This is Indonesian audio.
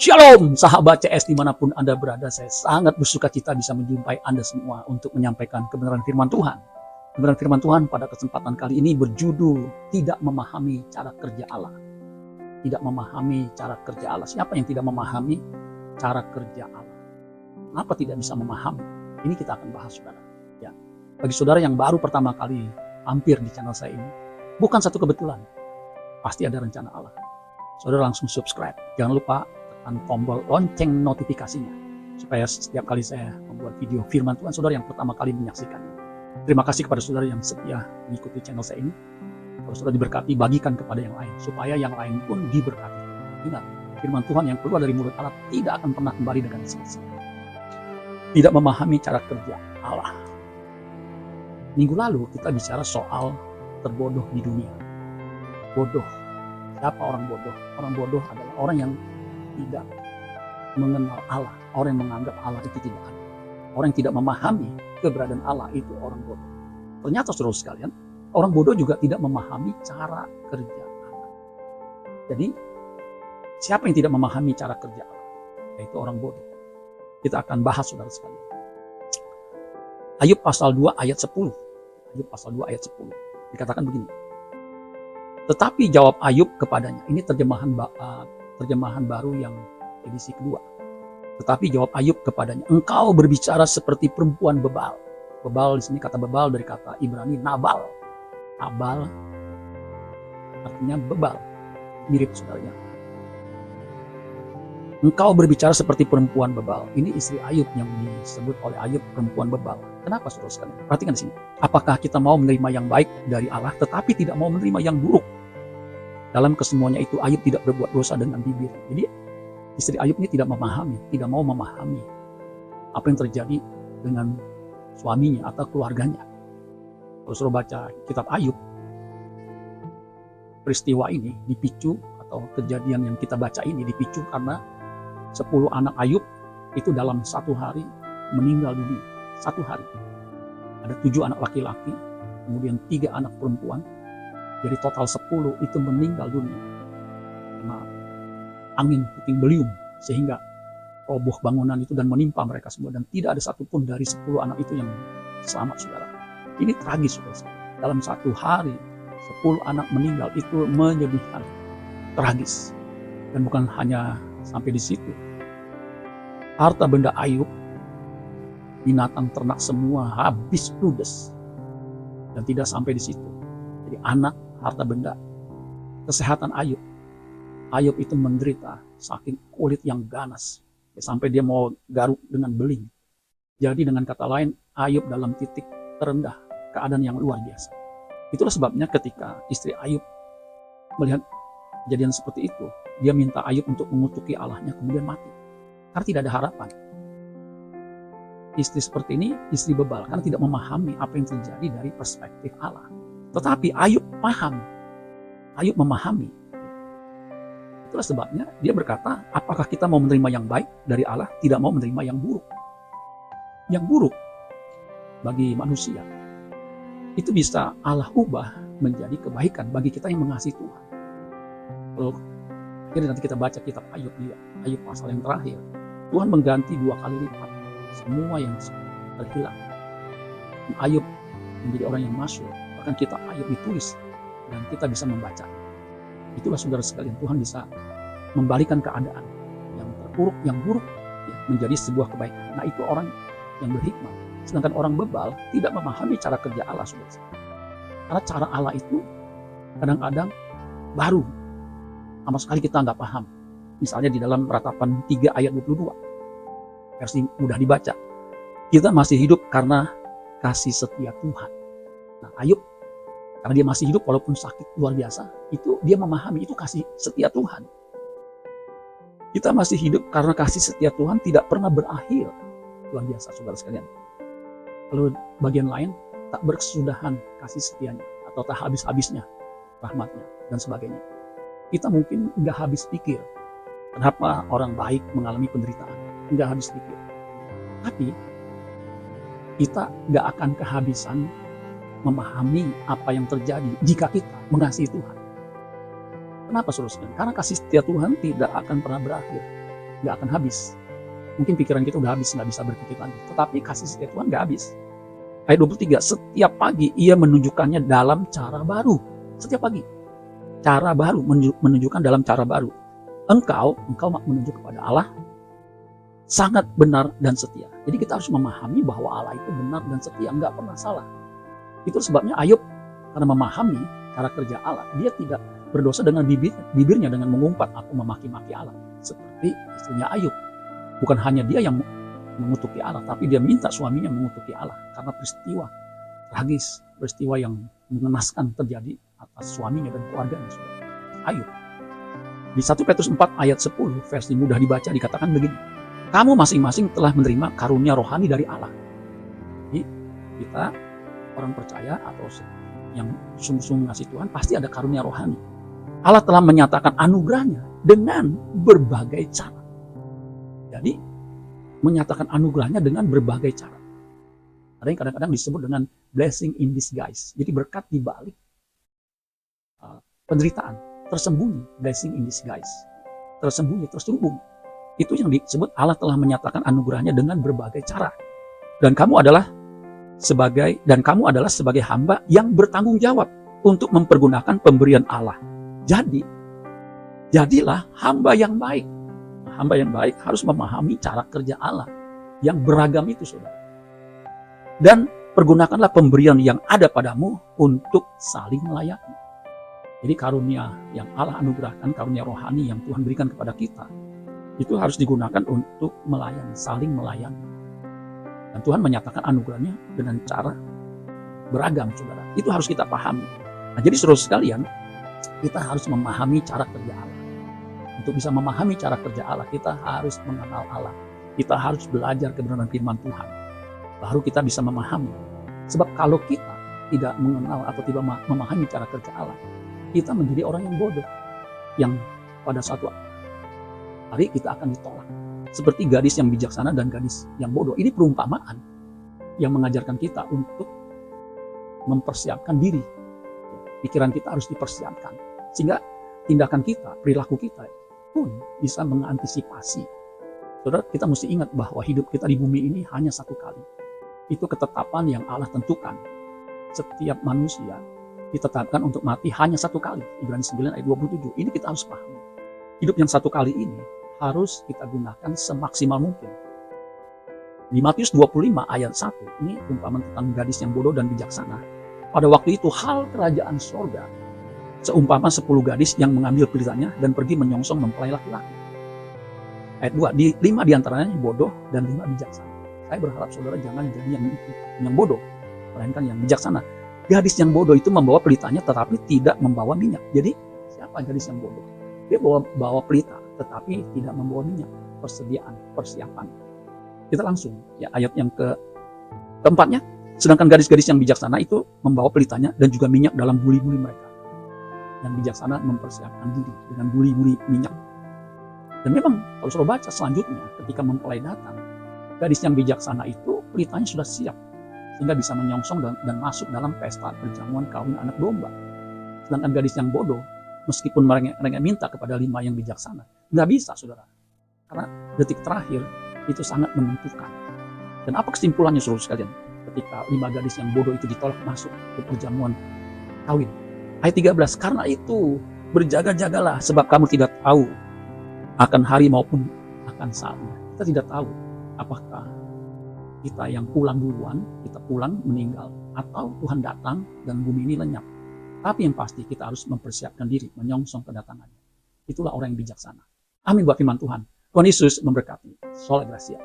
Shalom sahabat CS dimanapun Anda berada, saya sangat bersuka cita bisa menjumpai Anda semua untuk menyampaikan kebenaran firman Tuhan. Kebenaran firman Tuhan pada kesempatan kali ini berjudul tidak memahami cara kerja Allah. Tidak memahami cara kerja Allah. Siapa yang tidak memahami cara kerja Allah? Kenapa tidak bisa memahami? Ini kita akan bahas, saudara. Ya. Bagi saudara yang baru pertama kali hampir di channel saya ini, bukan satu kebetulan. Pasti ada rencana Allah. Saudara langsung subscribe. Jangan lupa tekan tombol lonceng notifikasinya supaya setiap kali saya membuat video firman Tuhan, saudara yang pertama kali menyaksikan. Terima kasih kepada saudara yang setia mengikuti channel saya ini. Kalau saudara diberkati, bagikan kepada yang lain supaya yang lain pun diberkati. Ingat, firman Tuhan yang keluar dari mulut Allah tidak akan pernah kembali dengan sia-sia. Tidak memahami cara kerja Allah. Minggu lalu kita bicara soal terbodoh di dunia. Bodoh. Siapa orang bodoh? Orang bodoh adalah orang yang tidak mengenal Allah, orang yang menganggap Allah itu tidak ada. Orang yang tidak memahami keberadaan Allah itu orang bodoh. Ternyata saudara sekalian, orang bodoh juga tidak memahami cara kerja Allah. Jadi, siapa yang tidak memahami cara kerja Allah? Yaitu orang bodoh. Kita akan bahas saudara sekalian. Ayub pasal 2 ayat 10. Ayub pasal 2 ayat 10. Dikatakan begini. Tetapi jawab Ayub kepadanya. Ini terjemahan baru yang edisi kedua. Tetapi jawab Ayub kepadanya, engkau berbicara seperti perempuan bebal. Bebal di sini kata bebal dari kata Ibrani nabal. Nabal artinya bebal. Mirip saudaranya. Engkau berbicara seperti perempuan bebal. Ini istri Ayub yang disebut oleh Ayub perempuan bebal. Kenapa saudara sekalian? Perhatikan di sini. Apakah kita mau menerima yang baik dari Allah tetapi tidak mau menerima yang buruk? Dalam kesemuanya itu Ayub tidak berbuat dosa dengan bibir. Jadi istri Ayub ini tidak mau memahami apa yang terjadi dengan suaminya atau keluarganya. Kalau suruh baca kitab Ayub, peristiwa ini dipicu atau kejadian yang kita baca ini dipicu karena 10 anak Ayub itu dalam satu hari meninggal dunia. Satu hari. Ada 7 anak laki-laki, kemudian 3 anak perempuan. Jadi total 10 itu meninggal dunia karena angin puting beliung sehingga roboh bangunan itu dan menimpa mereka semua, dan tidak ada satupun dari 10 anak itu yang selamat, saudara. Ini tragis, saudara. Dalam satu hari 10 anak meninggal itu menyedihkan, tragis. Dan bukan hanya sampai di situ. Harta benda Ayub, binatang ternak semua habis ludes. Dan tidak sampai di situ. Jadi anak, harta benda, kesehatan Ayub. Ayub itu menderita saking kulit yang ganas. Sampai dia mau garuk dengan beling. Jadi dengan kata lain, Ayub dalam titik terendah, keadaan yang luar biasa. Itulah sebabnya ketika istri Ayub melihat kejadian seperti itu, dia minta Ayub untuk mengutuki Allahnya, kemudian mati. Karena tidak ada harapan. Istri seperti ini, istri bebal, karena tidak memahami apa yang terjadi dari perspektif Allah. Tetapi Ayub paham, Ayub memahami. Itulah sebabnya dia berkata, apakah kita mau menerima yang baik dari Allah, tidak mau menerima yang buruk. Yang buruk bagi manusia, itu bisa Allah ubah menjadi kebaikan bagi kita yang mengasihi Tuhan. Kalau akhirnya nanti kita baca kitab Ayub, Ayub pasal yang terakhir, Tuhan mengganti 2 kali lipat semua yang terhilang. Ayub menjadi orang yang masyhur. Bahkan kitab Ayub ditulis dan kita bisa membaca. Itulah saudara sekalian, Tuhan bisa membalikan keadaan yang terpuruk, yang buruk ya, menjadi sebuah kebaikan. Nah, itu orang yang berhikmat. Sedangkan orang bebal tidak memahami cara kerja Allah, saudara. Karena cara Allah itu kadang-kadang baru, sama sekali kita nggak paham. Misalnya di dalam Ratapan 3 ayat 22, versi mudah dibaca. Kita masih hidup karena kasih setia Tuhan. Nah, Ayub, karena dia masih hidup walaupun sakit luar biasa, itu dia memahami itu kasih setia Tuhan. Kita masih hidup karena kasih setia Tuhan tidak pernah berakhir. Luar biasa, saudara sekalian. Lalu bagian lain, tak berkesudahan kasih setianya, atau tak habis-habisnya rahmatnya, dan sebagainya. Kita mungkin nggak habis pikir kenapa orang baik mengalami penderitaan. Nggak habis pikir. Tapi kita nggak akan kehabisan memahami apa yang terjadi jika kita mengasihi Tuhan. Kenapa saudara? Karena kasih setia Tuhan tidak akan pernah berakhir. nggak akan habis. Mungkin pikiran kita udah habis, nggak bisa berpikir lagi. Tetapi kasih setia Tuhan nggak habis. Ayat 23, setiap pagi ia menunjukkannya dalam cara baru. Setiap pagi. Cara baru, menunjukkan dalam cara baru. Engkau menunjuk kepada Allah sangat benar dan setia. Jadi kita harus memahami bahwa Allah itu benar dan setia, nggak pernah salah. Itu sebabnya Ayub, karena memahami cara kerja Allah, dia tidak berdosa dengan bibirnya dengan mengumpat atau memaki-maki Allah. Seperti istrinya Ayub. Bukan hanya dia yang mengutuki Allah, tapi dia minta suaminya mengutuki Allah. Karena peristiwa tragis, peristiwa yang mengenaskan terjadi atas suaminya dan keluarganya. Ayub. Di 1 Petrus 4 ayat 10, versi mudah dibaca, dikatakan begini. Kamu masing-masing telah menerima karunia rohani dari Allah. Jadi kita orang percaya atau yang sungguh-sungguh ngasih Tuhan pasti ada karunia rohani. Allah telah menyatakan anugerahnya dengan berbagai cara. Jadi menyatakan anugerahnya dengan berbagai cara. Ada yang kadang-kadang disebut dengan blessing in disguise. Jadi berkat di balik penderitaan, tersembunyi, blessing in disguise. Tersembunyi, terselubung. Itu yang disebut Allah telah menyatakan anugerahnya dengan berbagai cara. Dan kamu adalah sebagai hamba yang bertanggung jawab untuk mempergunakan pemberian Allah. Jadilah hamba yang baik. Hamba yang baik harus memahami cara kerja Allah yang beragam itu, saudara. Dan pergunakanlah pemberian yang ada padamu untuk saling melayani. Jadi karunia yang Allah anugerahkan, karunia rohani yang Tuhan berikan kepada kita, itu harus digunakan untuk melayani, saling melayani. Dan Tuhan menyatakan anugerahnya dengan cara beragam, saudara. Itu harus kita pahami. Nah, jadi saudara sekalian, kita harus memahami cara kerja Allah. Untuk bisa memahami cara kerja Allah, kita harus mengenal Allah. Kita harus belajar kebenaran firman Tuhan. Baru kita bisa memahami. Sebab kalau kita tidak mengenal atau tidak memahami cara kerja Allah, kita menjadi orang yang bodoh. Yang pada suatu hari kita akan ditolak. Seperti gadis yang bijaksana dan gadis yang bodoh. Ini perumpamaan yang mengajarkan kita untuk mempersiapkan diri. Pikiran kita harus dipersiapkan. Sehingga tindakan kita, perilaku kita pun bisa mengantisipasi. Saudara, kita mesti ingat bahwa hidup kita di bumi ini hanya satu kali. Itu ketetapan yang Allah tentukan. Setiap manusia ditetapkan untuk mati hanya satu kali. Ibrani 9 ayat 27. Ini kita harus pahami. Hidup yang satu kali ini harus kita gunakan semaksimal mungkin. Di Matius 25 ayat 1, ini umpamahan tentang gadis yang bodoh dan bijaksana. Pada waktu itu hal kerajaan sorga seumpama 10 gadis yang mengambil pelitanya dan pergi menyongsong mempelai laki-laki. Ayat 2, 5 diantaranya bodoh dan 5 bijaksana. Saya berharap saudara jangan jadi yang bodoh, melainkan yang bijaksana. Gadis yang bodoh itu membawa pelitanya tetapi tidak membawa minyak. Jadi siapa gadis yang bodoh? Dia bawa pelita tetapi tidak membawa minyak, persiapan. Kita langsung ya ayat yang keempatnya. Sedangkan gadis-gadis yang bijaksana itu membawa pelitanya dan juga minyak dalam buli-buli mereka. Yang bijaksana mempersiapkan diri dengan buli-buli minyak. Dan memang kalau saudara baca selanjutnya ketika mempelai datang, gadis yang bijaksana itu pelitanya sudah siap sehingga bisa menyongsong dan masuk dalam pesta perjamuan kawin anak domba. Sedangkan gadis yang bodoh, meskipun mereka minta kepada 5 yang bijaksana, nggak bisa, saudara. Karena detik terakhir itu sangat menentukan. Dan apa kesimpulannya, saudara sekalian? Ketika 5 gadis yang bodoh itu ditolak masuk ke perjamuan kawin. Ayat 13, karena itu berjaga-jagalah sebab kamu tidak tahu akan hari maupun akan saatnya. Kita tidak tahu apakah kita yang pulang duluan, kita pulang meninggal, atau Tuhan datang dan bumi ini lenyap. Tapi yang pasti kita harus mempersiapkan diri, menyongsong kedatangannya. Itulah orang yang bijaksana. Amin buat firman Tuhan. Tuhan Yesus memberkati. Sola Gracia.